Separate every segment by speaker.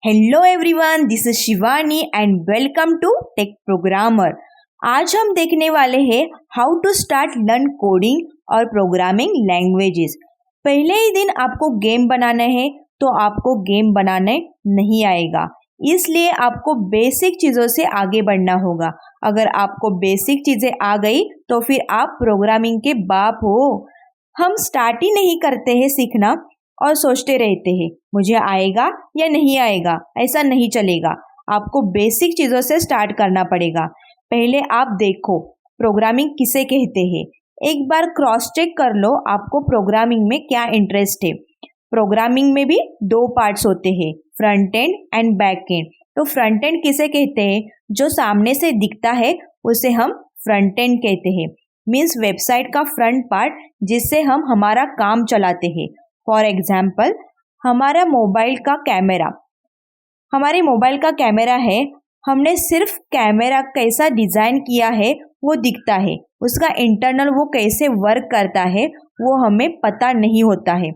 Speaker 1: Hello everyone, this is Shivani and welcome to tech programmer. आज हम देखने वाले हैं how to start learn coding और प्रोग्रामिंग लैंग्वेजेस। पहले ही दिन आपको गेम बनाना है तो आपको गेम बनाने नहीं आएगा, इसलिए आपको बेसिक चीज़ों से आगे बढ़ना होगा। अगर आपको बेसिक चीज़ें आ गई तो फिर आप प्रोग्रामिंग के बाप हो। हम स्टार्ट ही नहीं करते हैं सीखना और सोचते रहते हैं मुझे आएगा या नहीं आएगा। ऐसा नहीं चलेगा, आपको बेसिक चीज़ों से स्टार्ट करना पड़ेगा। पहले आप देखो प्रोग्रामिंग किसे कहते हैं, एक बार क्रॉस चेक कर लो आपको प्रोग्रामिंग में क्या इंटरेस्ट है। प्रोग्रामिंग में भी दो पार्ट्स होते हैं, front end and back and. तो फ्रंट एंड किसे कहते हैं, जो सामने से दिखता है उसे हम फ्रंट एंड कहते हैं। मीन्स वेबसाइट का फ्रंट पार्ट जिससे हम हमारा काम चलाते हैं। फॉर एग्जाम्पल, हमारे मोबाइल का कैमरा है, हमने सिर्फ कैमरा कैसा डिज़ाइन किया है वो दिखता है, उसका इंटरनल वो कैसे वर्क करता है वो हमें पता नहीं होता है।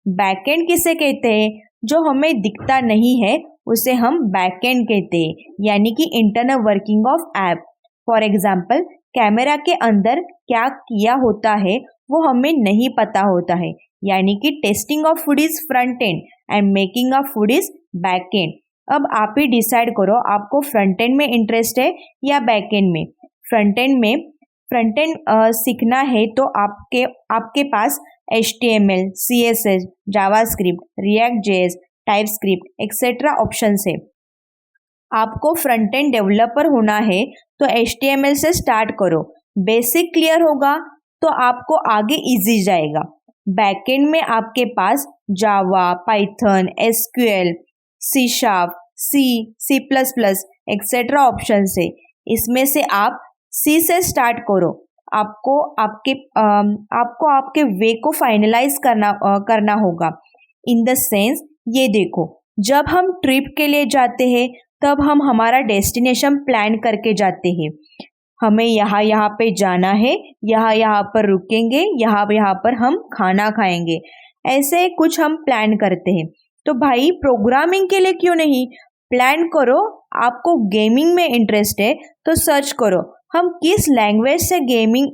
Speaker 1: बैकएंड किसे कहते हैं, जो हमें दिखता नहीं है उसे हम बैकएंड कहते हैं, यानी कि internal working of app. For example, camera के अंदर क्या किया होता है वो हमें नहीं पता होता है, यानी कि testing of food is front end and making of food is back and. अब आप ही डिसाइड करो आपको फ्रंट एंड में इंटरेस्ट है या बैक एंड में। फ्रंट एंड सीखना है तो आपके पास HTML, CSS, JavaScript, react JS, TypeScript etcetera options है। आपको फ्रंट एंड डेवलपर होना है तो HTML से स्टार्ट करो, बेसिक क्लियर होगा तो आपको आगे इजी जाएगा। बैकएंड में आपके पास Java, Python, SQL, C#, C++ etcetera options है। इसमें से आप C से स्टार्ट करो। आपको आपके वे को फाइनलाइज करना होगा। इन द सेंस, ये देखो, जब हम ट्रिप के लिए जाते हैं तब हम हमारा डेस्टिनेशन प्लान करके जाते हैं। हमें यहाँ पे जाना है, यहाँ पर रुकेंगे, यहाँ पर हम खाना खाएंगे, ऐसे कुछ हम प्लान करते हैं। तो भाई प्रोग्रामिंग के लिए क्यों नहीं प्लान करो। आपको गेमिंग में इंटरेस्ट है तो सर्च करो हम किस लैंग्वेज से गेमिंग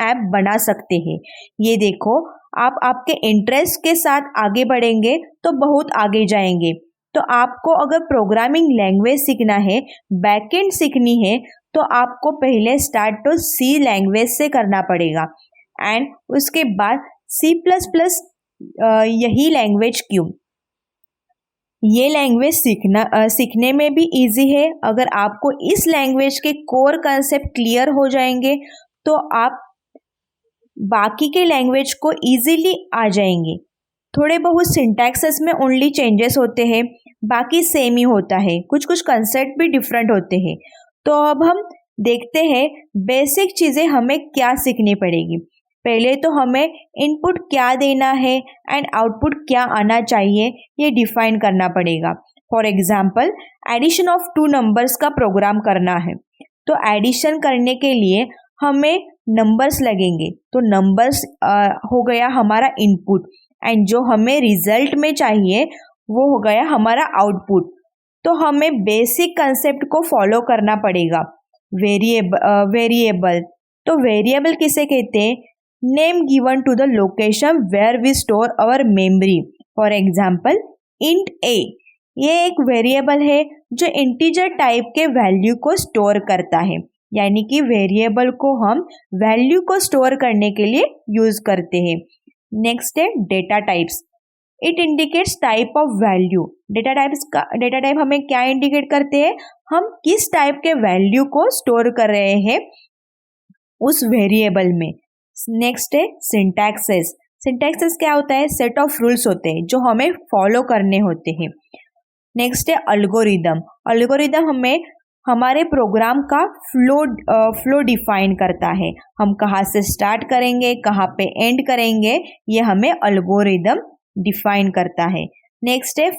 Speaker 1: ऐप बना सकते हैं। ये देखो, आप आपके इंटरेस्ट के साथ आगे बढ़ेंगे तो बहुत आगे जाएंगे। तो आपको अगर प्रोग्रामिंग लैंग्वेज सीखना है, बैकएंड सीखनी है, तो आपको पहले स्टार्ट तो C लैंग्वेज से करना पड़ेगा एंड उसके बाद C++। यही लैंग्वेज क्यों, ये लैंग्वेज सीखने में भी इजी है। अगर आपको इस लैंग्वेज के कोर कंसेप्ट क्लियर हो जाएंगे तो आप बाकी के लैंग्वेज को इजीली आ जाएंगे। थोड़े बहुत सिंटैक्सेस में ओनली चेंजेस होते हैं, बाकी सेम ही होता है, कुछ कंसेप्ट भी डिफरेंट होते हैं। तो अब हम देखते हैं बेसिक चीज़ें हमें क्या सीखनी पड़ेगी। पहले तो हमें इनपुट क्या देना है एंड आउटपुट क्या आना चाहिए ये डिफाइन करना पड़ेगा। For example, addition of 2 numbers का प्रोग्राम करना है, तो एडिशन करने के लिए हमें नंबर्स लगेंगे। तो नंबर्स हो गया हमारा इनपुट एंड जो हमें रिजल्ट में चाहिए वो हो गया हमारा आउटपुट। तो हमें बेसिक कंसेप्ट को फॉलो करना पड़ेगा। वेरिएबल, तो वेरिएबल किसे कहते हैं, name given to the location where we store our memory. For example, int a, ये एक वेरिएबल है जो इंटीजर टाइप के वैल्यू को स्टोर करता है, यानी कि वेरिएबल को हम वैल्यू को स्टोर करने के लिए यूज करते हैं। नेक्स्ट है data types, it indicates type of value. Data type हमें क्या इंडिकेट करते हैं, हम किस टाइप के वैल्यू को स्टोर कर रहे हैं उस वेरिएबल में। नेक्स्ट है सिंटैक्सेस। सिंटैक्सेस क्या होता है, सेट ऑफ रूल्स होते हैं जो हमें फॉलो करने होते हैं। नेक्स्ट है अल्गोरिदम हमें हमारे प्रोग्राम का फ्लो डिफाइन करता है। हम कहाँ से स्टार्ट करेंगे, कहाँ पे एंड करेंगे, ये हमें अल्गोरिदम डिफाइन करता है। नेक्स्ट है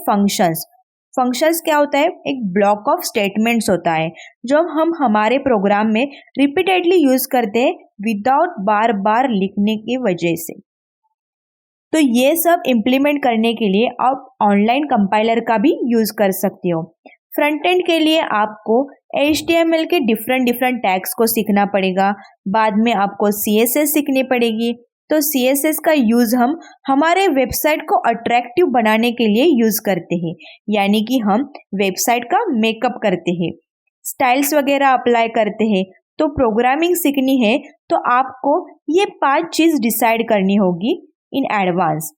Speaker 1: फंक्शंस क्या होता है, एक ब्लॉक ऑफ स्टेटमेंट्स होता है जो हम हमारे प्रोग्राम में रिपीटेडली यूज करते हैं विदाउट बार बार लिखने की वजह से। तो ये सब इम्प्लीमेंट करने के लिए आप ऑनलाइन कंपाइलर का भी यूज़ कर सकते हो। फ्रंट एंड के लिए आपको HTML के डिफरेंट टैग्स को सीखना पड़ेगा, बाद में आपको CSS सीखनी पड़ेगी। तो CSS का यूज़ हम हमारे वेबसाइट को अट्रैक्टिव बनाने के लिए यूज़ करते हैं, यानी कि हम वेबसाइट का मेकअप करते हैं, स्टाइल्स वगैरह अप्लाई करते हैं। तो प्रोग्रामिंग सीखनी है तो आपको ये 5 चीज़ डिसाइड करनी होगी इन एडवांस।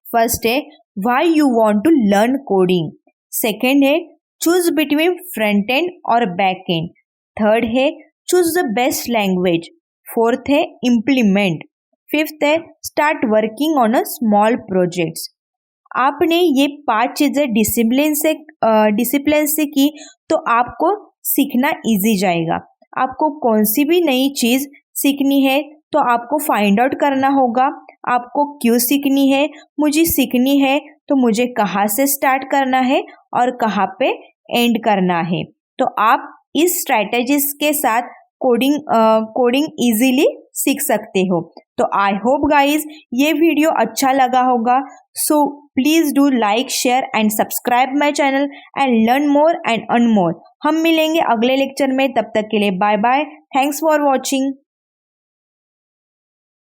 Speaker 1: फर्स्ट है why you want to learn coding. Second है चूज बिटवीन फ्रंट एंड और बैक एंड। थर्ड है choose the best language. Fourth है इम्प्लीमेंट। फिफ्थ है start working on a small projects. आपने ये 5 चीज़ें डिसिप्लिन से की तो आपको सीखना इजी जाएगा। आपको कौन सी भी नई चीज़ सीखनी है तो आपको फाइंड आउट करना होगा, आपको क्यों सीखनी है, मुझे सीखनी है तो मुझे कहाँ से स्टार्ट करना है और कहाँ पे एंड करना है। तो आप इस स्ट्रैटेजीज के साथ कोडिंग इजीली सीख सकते हो। तो आई होप गाइज ये वीडियो अच्छा लगा होगा। So please do like, share and subscribe my channel and learn more and earn more. हम मिलेंगे अगले लेक्चर में, तब तक के लिए bye bye. Thanks for watching.